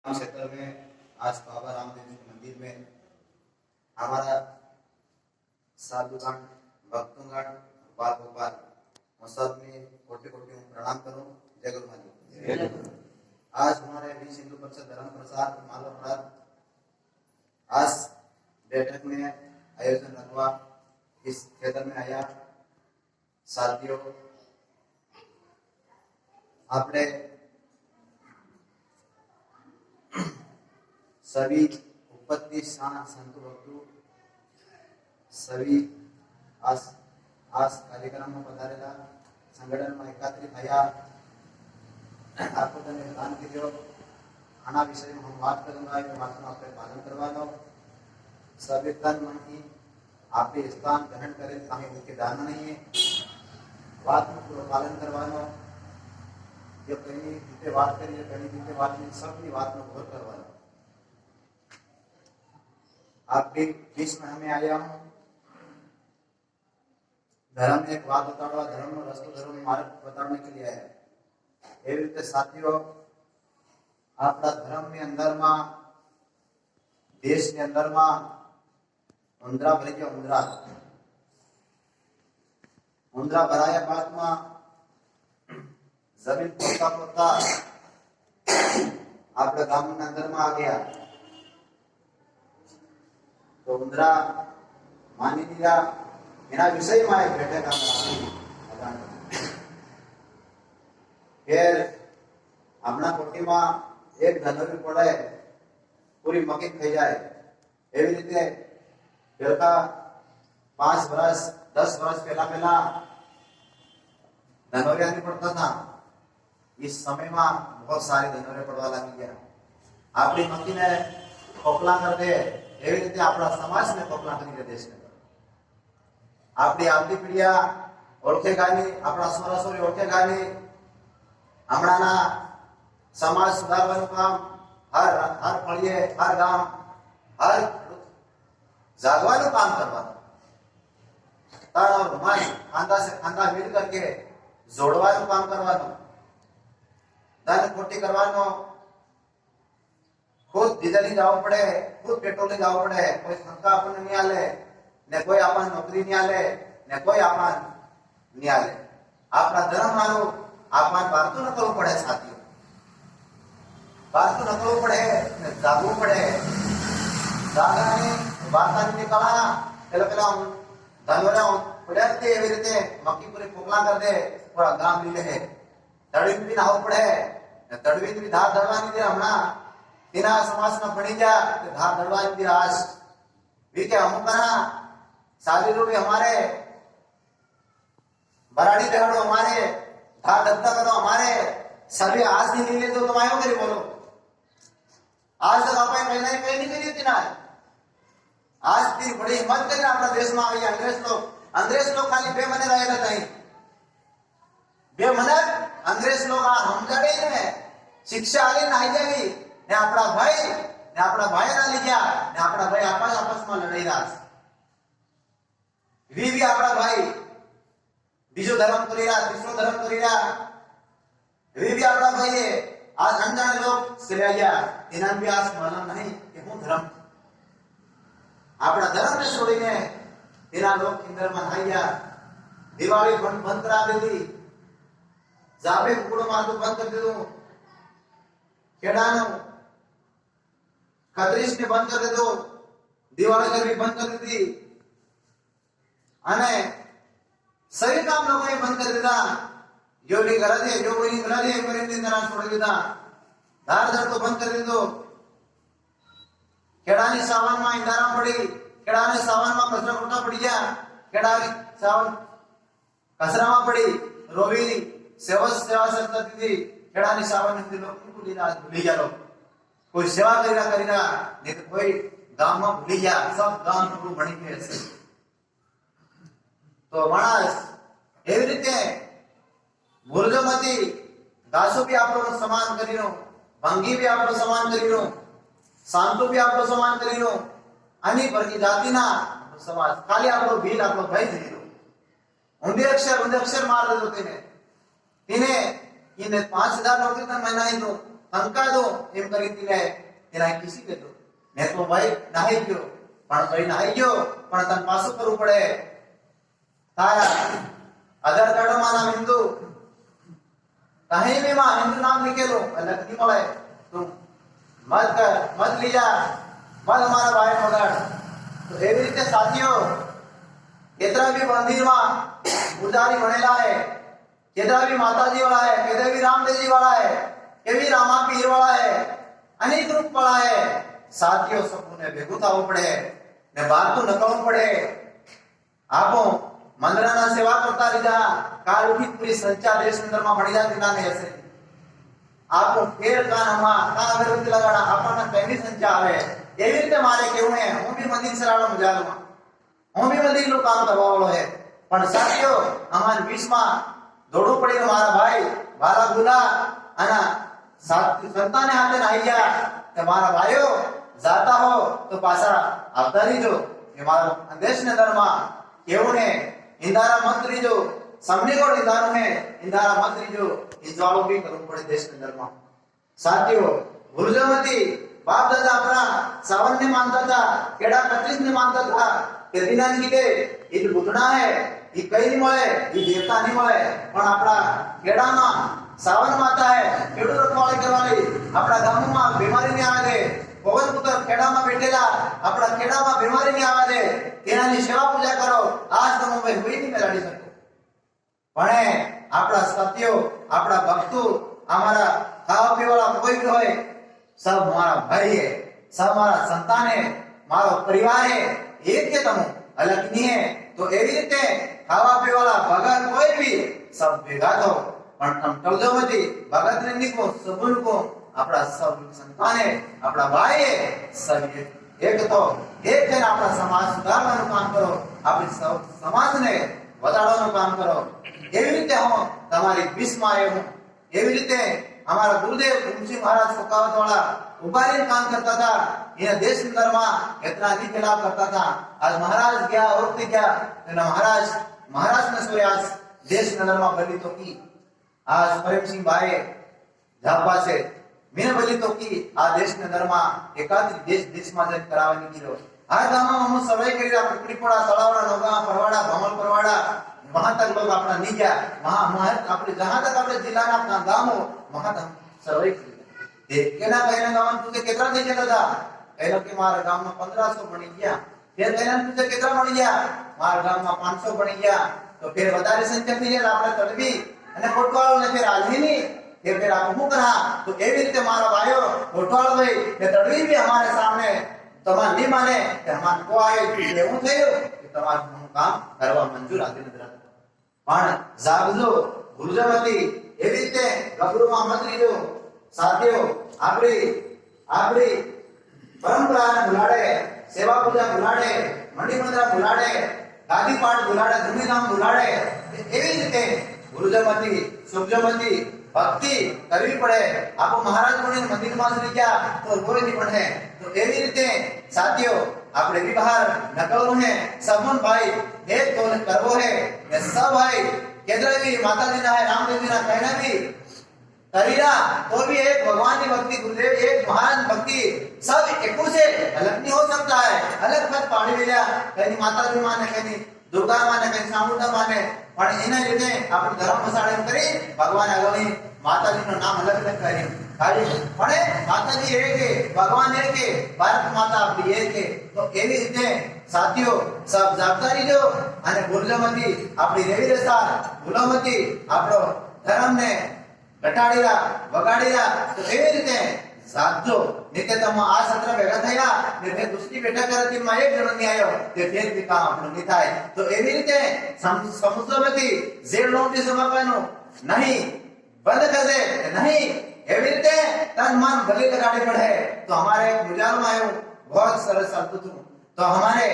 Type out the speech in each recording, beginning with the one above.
क्षेत्र में आज बाबा रामदेव जी के मंदिर में हमारा साधुगण, भक्तगण, बाल गोपाल सब में कोटि कोटि प्रणाम करो। जय गुरु महाराज। आज हमारे विश्व हिंदू परिषद धर्म प्रसार मालवा आज बैठक में आयोजन रखवा इस क्षेत्र में आया साथियों आपने सभी उपस्थित संत भक्तों सभी आज कार्यक्रम में पधारेला संगठन में एकत्रित थया आपको दान कीधो आना विषय में हम बात करूंगा ये बात में आपने पालन करवानो सभी तन मन की आपके स्थान ग्रहण करें ताकि उनके दान नहीं है बात में पूरा पालन करवानो ये कहीं बीते बात करिए कहीं बीते बात में सबकी बात में गौर करवानो आपके बीच में हमें आया हूँ धर्म में एक बात बताओ धर्म में रस्तो धर्म मार्ग बताने के लिए आया एवं रीते साथियों आपका धर्म में अंदर में देश के अंदर में उंदरा भरे के उंदरा भराया बाद में जमीन पोता पोता आपके गांव के अंदर में आ गया तो उंदरा मानी दिया एना विषय में एक बैठक फिर अपना कोटी में एक धनोरी पड़े पूरी मक्की खाई जाए एवं रीते बेलका 5 वर्ष 10 वर्ष पहला धनोरिया नहीं पड़ता था इस समय में बहुत सारे धनोरे पड़वा लगी गया अपनी मक्की ने खोखला कर दे एवं रीते अपना समाज ने खोखला कर देश के आपकी आवती पीढ़िया ओळखेगा नहीं अपना स्वरासोरी ओळखेगा नहीं हमणाना समाज सुधारવાનું કામ हर फळिये हर गाम हर जागવાનું काम करवाનું तन और मन खांदा से खांदा मिल करके जोड़વાનું काम करवाનું धन खोटी करवानो खुद डीजल जाव पड़े खुद पेट्रोल जाव पड़े कोई संस्था अपन नहीं आले ने कोई अपन नौकरी नहीं आले ने कोई अपन नहीं आले अपना धर्म मानो अपन बातों न करવું પડે साथियों बातों न करવું પડે ने जागવું પડે जागरानी वार्ता निकला પેલા ધનોરા પડ્યા તે એવી રીતે મક્કી પૂરી પોકલા કર દે પૂરા ગામ લીલે હે તડવી भी નાવ પડે ને તડવી भी धार ધરવાની દે હમણા તેના સમાજમાં પડી जा કે धार ધરવાની દે आज भी के हम करा सारी रूप हमारे बराड़ी दहड़ो हमारे धार धत्ता करो हमारे सभी आज नहीं मिले तो तुम आयो करी बोलो आज तक आप कहीं नहीं करी थी ना आज भी बड़ी हिम्मत करी अपना देश में आई अंग्रेज लोग खाली बेमने रहेगा कहीं बेमने अंग्रेज लोग हम जड़े ने शिक्षा आली ना आई जावी ने अपना भाई ना ली गया ने अपना भाई आपस में लड़ाई रास भी अपना भाई बीजो धर्म करीरा तीसरो धर्म करीरा भी अपना भाई है आज अनजाने लोग चले गया इन्हें भी आज मालूम नहीं कि हूं धर्म अपना धर्म ने छोड़ीने इना लोग इंद्र में आया दिवाली बंद करा दी जाबे कुकड़ो मारतो बंद कर दो खेड़ानो खतरीश ने बंद कर दो दिवाली कर भी बंद कर दी अने सभी काम लोगों ने बंद कर दिया जो नहीं करा दे जो कोई नहीं करा दे पर इन तरह छोड़ दिया धार धर तो बंद कर दो केड़ानी सावन में इंदारा पड़ी केड़ानी सावन में कचरा कोटा पड़ी जा केड़ानी सावन कचरा में पड़ी रोवी सेवा करता थी केड़ानी सावन में लोग भूली जा लोग कोई सेवा करीना नहीं तो कोई गांव में भूली जा सब गांव में बनी गए तो मानस एवी रीते भूलजो मती दासो भी आपनो समान करीनो भंगी भी आपनो समान करीनो शांतो भी आपनो समान करीनो अनी पर की जाति ना समाज खाली आपनो भील आपनो भाई करीनो उंडे अक्षर मार दे होते ने तिने इने 5000 नौकरी तन महीना ही दो કંકા દો એમ કરી તેના કીસી દેતો મેં તો ભાઈ નાહી ગયો પણ ભાઈ નાહી ગયો પણ તને પાછું કરવું પડે તારા આધાર કાર્ડમાં નામ હિન્દુ कहीं भी मां हिंदू नाम लिखे लो अलग नहीं મળે તું મત કર મત લીજા મત हमारा भाई मगर तो એવી રીતે સાથીઓ કેતરા भी मंदिर में पुजारी बनेला है केतरा भी माताजी वाला है केतरा भी रामदेव जी वाला है के भी रामा पीर वाला है अनेक रूप वाला है साथियों सबने भेगू થવું પડે ને બહાર તો નકળવું પડે આપો મંદિરના સેવા કરતા લીધા કાલ ઉઠી પૂરી સંચા દેશ અંદરમાં મળી જાય તેના ને હશે આપો ફેર કાનમાં કા અગરબત્તી લગાડા આપણને કઈની સંચા આવે એવી રીતે મારે કેવું હે હું બી મંદિર સરાડો મજાલમાં હું બી મંદિરનું કામ કરવા વાળો હે પણ સાથીઓ અમાર 20 માં દોડવું પડી મારા ભાઈ વાલા ગુલા અને સંતાને હાથે નાહી ગયા કે મારા ભાઈઓ જાતા હો તો પાછા આવતા રહીજો એ મારો દેશને અંદરમાં કેવું ને इंदारा मंत्री जो सामने को इंदारों में इंदारा मंत्री जो इंजवालों भी करूं पड़े देश के अंदर में साथियों भूलजमती बाप दादा अपना सावन ने मानता था केड़ा 25 ने मानता था के दिना की के ये बुधना है ये कई नहीं મળે ये देवता नहीं મળે પણ આપડા કેડામાં સાવન માતા है કેડુ રખવાળી કરવાની આપડા ગામમાં બીમારી ની આવે દે પવન પુત્ર ખેડામાં બેઠેલા આપડા ખેડામાં બીમારી ની આવે દે તેનાની સેવા પૂજા કરો આજ તમે ભાઈ કોઈ નહીં મેળવી શકો પણ આપડા સત્યો આપડા ભક્તો અમારા ખાવા પીવાળા કોઈ भी હોય सब हमारा भाई है सब हमारा संतान है मारो परिवार है एक के तुम अलग नहीं है तो एवी रीते खावा पीवाला भगत कोई भी सब भेगा दो पण तुम टलजो मती भगत ने को सबन को अपना सब संतान है अपना भाई है सब एक तो एक जन अपना समाज सुधारવાનું કામ કરો આપણી સમાજ ને વધારવાનું કામ કરો એવી રીતે હું તમારી 20 માં આવ્યો એવી રીતે हमारा गुरुदेव तुलसी महाराज कोकावत वाला उबारी काम करता था यह देश अंदर में इतना नहीं खिलाफ करता था आज महाराज गया और क्या महाराज ने सोयास देश अंदर में बली तो की आज प्रेम सिंह भाई झापा से मैंने बली तो की आज देश अंदर में एकाधिक देश में जन करावनी की रो आ गाम में हम सवाई करीरा पकड़ीपड़ा तलावड़ा नौगा परवाड़ा भमल परवाड़ा वहां तक लोग अपना नहीं गया वहां अपने जहां तक अपने जिला ना अपना गांव हो वहां तक सर्वे किया केना कहना गांव तुझे कितना दे जाता था कहलो कि मारा गांव में 1500 बनी गया फिर कहना तुझे कितना बन गया मारा गांव में 500 बनी गया तो फिर વધારે સંખ્યા થઈ જાય આપણે તળવી અને કોટવાળો ને फिर આલવી नहीं फिर आप શું करा तो એવી રીતે મારા ભાઈઓ કોટવાળો ભાઈ કે તળવી भी हमारे सामने તમાર નહીં માને કે હમાર કો આયો એવું થયું કે તમારું કામ કરવા મંજૂર આદિ નથી પણ જાગજો ભૂલજમતી એવી રીતે ગબરુમાં મંત્રી જો સાથીઓ આપણી પરંપરાને ભૂલાડે સેવા પૂજા ભૂલાડે મંડી મંદિર ભૂલાડે ગાદી પાઠ ભૂલાડે ધૂમધામ ભૂલાડે એવી રીતે ભૂલજમતી શુભજમતી ભક્તિ કરવી પડે આપો મહારાજ કોને મંદિરમાં જ ગયા તો કોઈ નહીં પડે તો એવી રીતે સાથીઓ આપણે भी बाहर नकलવું है सबन भाई एक तो करवो है ये सब भाई केंद्र भी माता जी ना है रामदेव जी ना कहना भी करीरा तो भी एक भगवान की भक्ति गुरुदेव एक महान भक्ति सब एक से अलग नहीं हो सकता है अलग मत पाड़ी मिला कहीं माता जी माने कहीं दुर्गा माने कहीं चामुंडा माने पण एना रीते आपण धर्म मसाळे करी भगवान આગળની માતાજીનું નામ અલગ અલગ કરી ખાલી પણ માતાજી એક છે ભગવાન એક છે ભારત માતા આપણી એક છે તો એવી રીતે સાથીઓ સબ જવાબદારી લો અને ભૂલજમતી આપણી રેવી રસા ભૂલમતી આપણો ધર્મને ઘટાડીરા વગાડીરા તો એવી રીતે સાધજો નિત્યતમ આ સત્ર ભેગા થયા ને તે દુસરી બેઠા કરતી માં એક જણો ની આવ્યો તે ફેર બી કામ આપણું નહીં થાય તો એવી રીતે સમુદ્રમાંથી ઝેડ નોટિસ આપવાનું नहीं बंद कर दे नहीं एवी रीते तन मन भले लगाड़ी पड़े तो हमारे गुजार में आयो बहुत सरस अद्भुत तो हमारे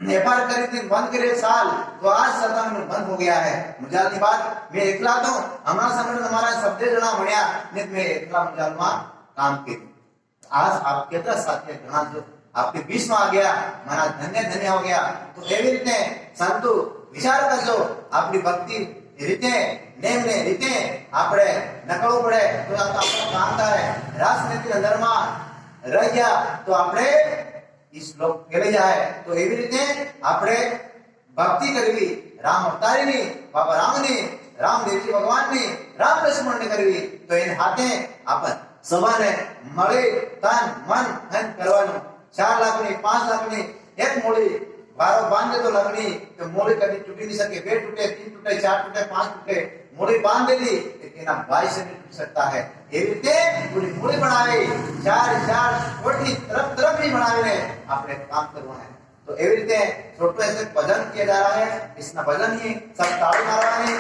नेपाल करी थी बंद करे साल तो आज सतंग में बंद हो गया है मुजाल की बात मैं एकला तो हमारा समझ हमारा शब्द जना बढ़िया नहीं मैं एकला मुजाल में काम की आज आप कितना साथी घना जो आपके बीच में आ गया हमारा धन्य धन्य हो गया तो एवी रीते संतु विचार करजो आपकी भक्ति એ રીતે નેમને રીતે આપણે નકળવું પડે તો આપણું કામ થાય. રાજનીતિ અંદરમાં રહી ગયા તો આપણે ઈ શ્લોક ફેલાઈ જાય. તો એવી રીતે આપણે ભક્તિ કરવી રામ અવતારીની, બાબા રામની, રામદેવજી ભગવાનની, રામ લક્ષ્મણની કરવી. તો એને હાથે આપણે સવારે મળી તન મન ધન કરવાનું. 4 લાખની 5 લાખની એક મૂડી વારો બાંધે તો લગની તો મૂડી કદી તૂટી નહીં શકે. 2 टूटे 3 टूटे 4 टूटे 5 टूटे मूड़ी बांधेली એના ભાઈ से नहीं टूट सकता है. એવી રીતે પૂરી મૂડી બનાવી 4 કોટી तरफ बनाવીને આપણે કામ કરવાનું है. तो एवी रीते छोटो ऐसे भजन किया जा रहा है. इसना भजन ही सब ताड़ी मारवानी